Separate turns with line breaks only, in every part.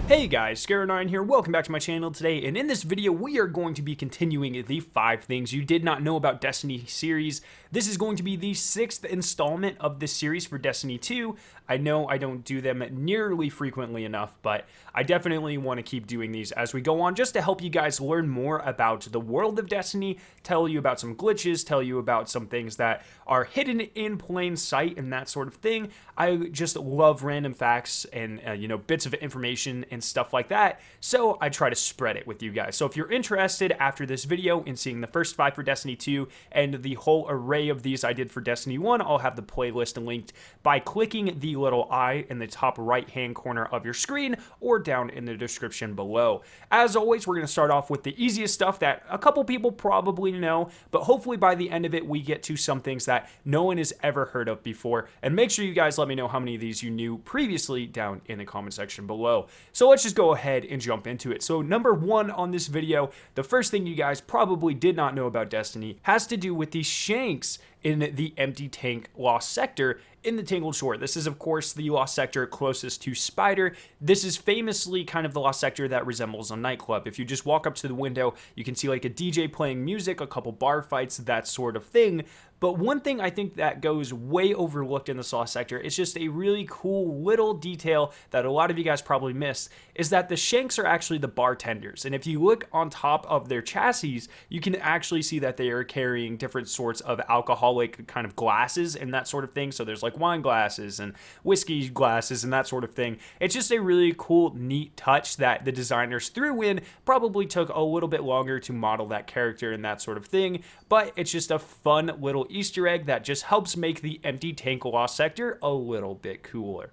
Hey guys, Scar9 here, welcome back to my channel today, and in this video we are going to be continuing the 5 things you did not know about Destiny series. This is going to be the 6th installment of this series for Destiny 2. I know I don't do them nearly frequently enough, but I definitely want to keep doing these as we go on, just to help you guys learn more about the world of Destiny, tell you about some glitches, tell you about some things that are hidden in plain sight and that sort of thing. I just love random facts and bits of information and stuff like that, so I try to spread it with you guys. So if you're interested after this video in seeing the first 5 for Destiny 2 and the whole array of these I did for Destiny 1, I'll have the playlist linked by clicking the little eye in the top right hand corner of your screen or down in the description below. As always, we're going to start off with the easiest stuff that a couple people probably know, but hopefully by the end of it we get to some things that no one has ever heard of before. And make sure you guys let me know how many of these you knew previously down in the comment section below. So let's just go ahead and jump into it. So number 1 on this video, the first thing you guys probably did not know about Destiny has to do with the Shanks in the empty tank lost sector in the Tangled Shore. This is, of course, the lost sector closest to Spider. This is famously kind of the lost sector that resembles a nightclub. If you just walk up to the window, you can see like a DJ playing music, a couple bar fights, that sort of thing. But one thing I think that goes way overlooked in this lost sector, it's just a really cool little detail that a lot of you guys probably missed, is that the Shanks are actually the bartenders. And if you look on top of their chassis, you can actually see that they are carrying different sorts of alcoholic kind of glasses and that sort of thing. So there's like wine glasses and whiskey glasses and that sort of thing. It's just a really cool, neat touch that the designers threw in. Probably took a little bit longer to model that character and that sort of thing, but it's just a fun little Easter egg that just helps make the empty tank lost sector a little bit cooler.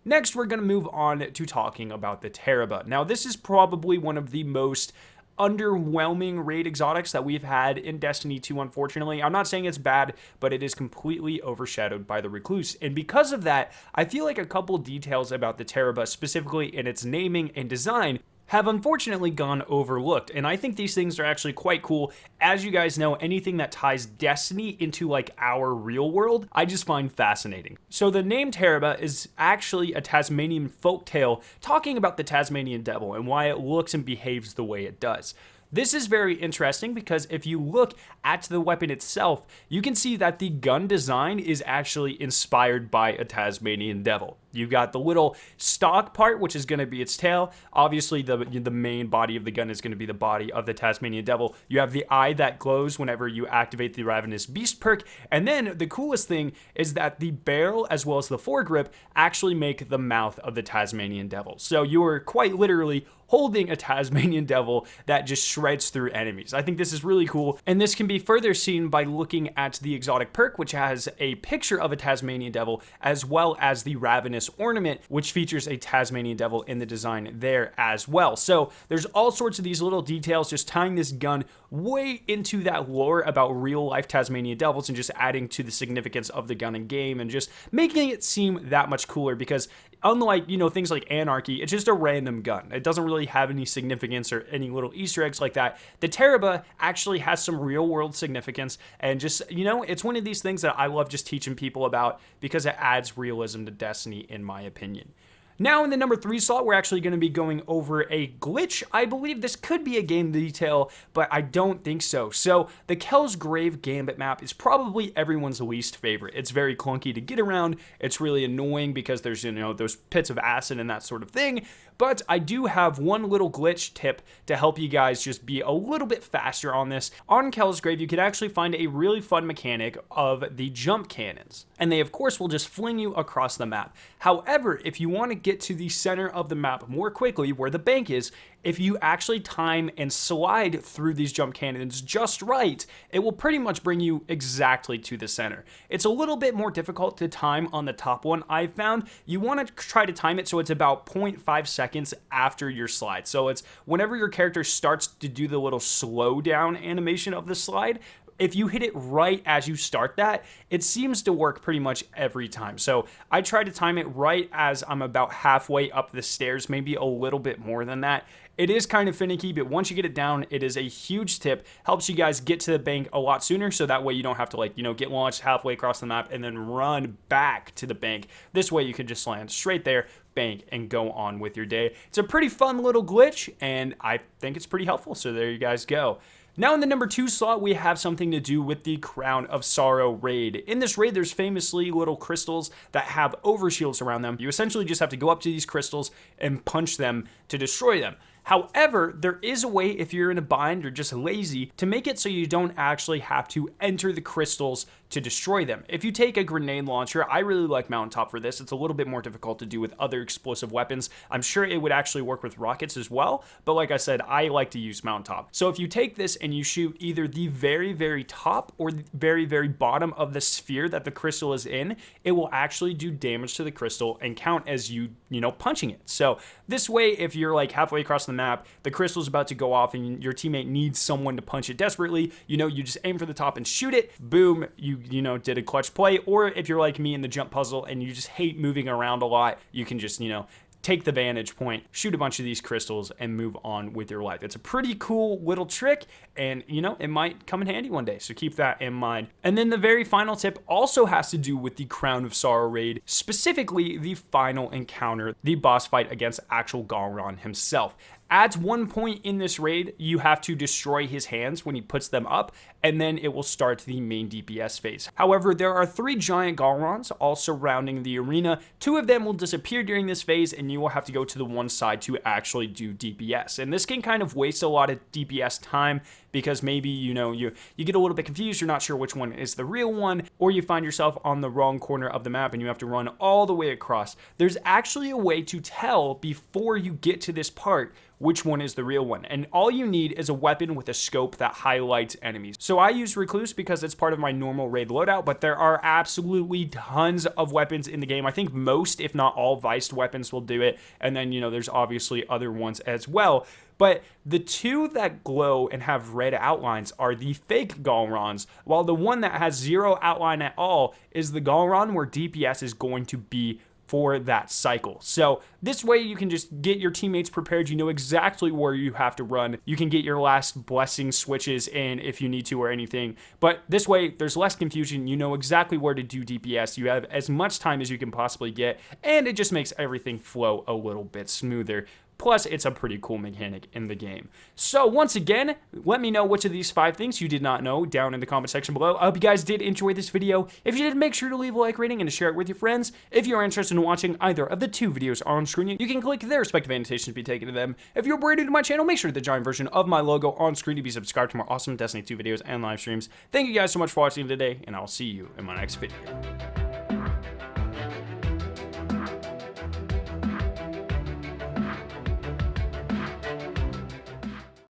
Next, we're going to move on to talking about the Terra. Now, this is probably one of the most underwhelming raid exotics that we've had in Destiny 2, unfortunately. I'm not saying it's bad, but it is completely overshadowed by the Recluse. And because of that, I feel like a couple details about the Terra, specifically in its naming and design, have unfortunately gone overlooked, and I think these things are actually quite cool. As you guys know, anything that ties Destiny into like our real world, I just find fascinating. So the name Terra is actually a Tasmanian folktale talking about the Tasmanian devil and why it looks and behaves the way it does. This is very interesting because if you look at the weapon itself, you can see that the gun design is actually inspired by a Tasmanian devil. You've got the little stock part, which is going to be its tail. Obviously, the main body of the gun is going to be the body of the Tasmanian devil. You have the eye that glows whenever you activate the Ravenous Beast perk. And then the coolest thing is that the barrel as well as the foregrip actually make the mouth of the Tasmanian devil. So you are quite literally holding a Tasmanian devil that just shreds through enemies. I think this is really cool, and this can be further seen by looking at the exotic perk, which has a picture of a Tasmanian devil, as well as the Ravenous ornament, which features a Tasmanian devil in the design there as well. So there's all sorts of these little details just tying this gun way into that lore about real life Tasmanian devils and just adding to the significance of the gun in game and just making it seem that much cooler, because unlike, things like Anarchy, it's just a random gun. It doesn't really have any significance or any little Easter eggs like that. The Terra actually has some real world significance, and just, it's one of these things that I love just teaching people about because it adds realism to Destiny, in my opinion. Now in the number 3 slot, we're actually going to be going over a glitch. I believe this could be a game detail, but I don't think so. So the Kel's Grave Gambit map is probably everyone's least favorite. It's very clunky to get around. It's really annoying because there's, those pits of acid and that sort of thing. But I do have one little glitch tip to help you guys just be a little bit faster on this. On Kel's Grave, you can actually find a really fun mechanic of the jump cannons, and they of course will just fling you across the map. However, if you want to get to the center of the map more quickly, where the bank is, if you actually time and slide through these jump cannons just right, it will pretty much bring you exactly to the center. It's a little bit more difficult to time on the top one, I've found. You want to try to time it so it's about 0.5 seconds after your slide. So it's whenever your character starts to do the little slow down animation of the slide, if you hit it right as you start that, it seems to work pretty much every time. So I try to time it right as I'm about halfway up the stairs, maybe a little bit more than that. It is kind of finicky, but once you get it down, it is a huge tip. Helps you guys get to the bank a lot sooner, so that way you don't have to get launched halfway across the map and then run back to the bank. This way you can just land straight there, bank and go on with your day. It's a pretty fun little glitch, and I think it's pretty helpful, so there you guys go. Now in the number 2 slot, we have something to do with the Crown of Sorrow raid. In this raid, there's famously little crystals that have overshields around them. You essentially just have to go up to these crystals and punch them to destroy them. However, there is a way, if you're in a bind or just lazy, to make it so you don't actually have to enter the crystals to destroy them. If you take a grenade launcher, I really like Mountaintop for this. It's a little bit more difficult to do with other explosive weapons. I'm sure it would actually work with rockets as well, but like I said, I like to use Mountaintop. So if you take this and you shoot either the very, very top or the very, very bottom of the sphere that the crystal is in, it will actually do damage to the crystal and count as you punching it. So this way, if you're like halfway across the map, the crystal's about to go off and your teammate needs someone to punch it desperately, you just aim for the top and shoot it, boom, you did a clutch play. Or if you're like me in the jump puzzle and you just hate moving around a lot, you can just, take the vantage point, shoot a bunch of these crystals, and move on with your life. It's a pretty cool little trick, and it might come in handy one day, so keep that in mind. And then the very final tip also has to do with the Crown of Sorrow raid, specifically the final encounter, the boss fight against actual Galron himself. At one point in this raid, you have to destroy his hands when he puts them up, and then it will start the main DPS phase. However, there are 3 giant Galrons all surrounding the arena. 2 of them will disappear during this phase, and you will have to go to the one side to actually do DPS. And this can kind of waste a lot of DPS time, because maybe, you get a little bit confused, you're not sure which one is the real one, or you find yourself on the wrong corner of the map and you have to run all the way across. There's actually a way to tell before you get to this part which one is the real one, and all you need is a weapon with a scope that highlights enemies. So I use Recluse because it's part of my normal raid loadout, but there are absolutely tons of weapons in the game. I think most, if not all, Viced weapons will do it, and then there's obviously other ones as well. But the 2 that glow and have red outlines are the fake Galrons, while the one that has 0 outline at all is the Galron where DPS is going to be for that cycle. So this way you can just get your teammates prepared. You know exactly where you have to run. You can get your last blessing switches in if you need to or anything. But this way there's less confusion. You know exactly where to do DPS. You have as much time as you can possibly get, and it just makes everything flow a little bit smoother. Plus, it's a pretty cool mechanic in the game. So once again, let me know which of these 5 things you did not know down in the comment section below. I hope you guys did enjoy this video. If you did, make sure to leave a like rating and to share it with your friends. If you're interested in watching either of the 2 videos on screen, you can click their respective annotations to be taken to them. If you're brand new to my channel, make sure to the giant version of my logo on screen to be subscribed to more awesome Destiny 2 videos and live streams. Thank you guys so much for watching today, and I'll see you in my next video.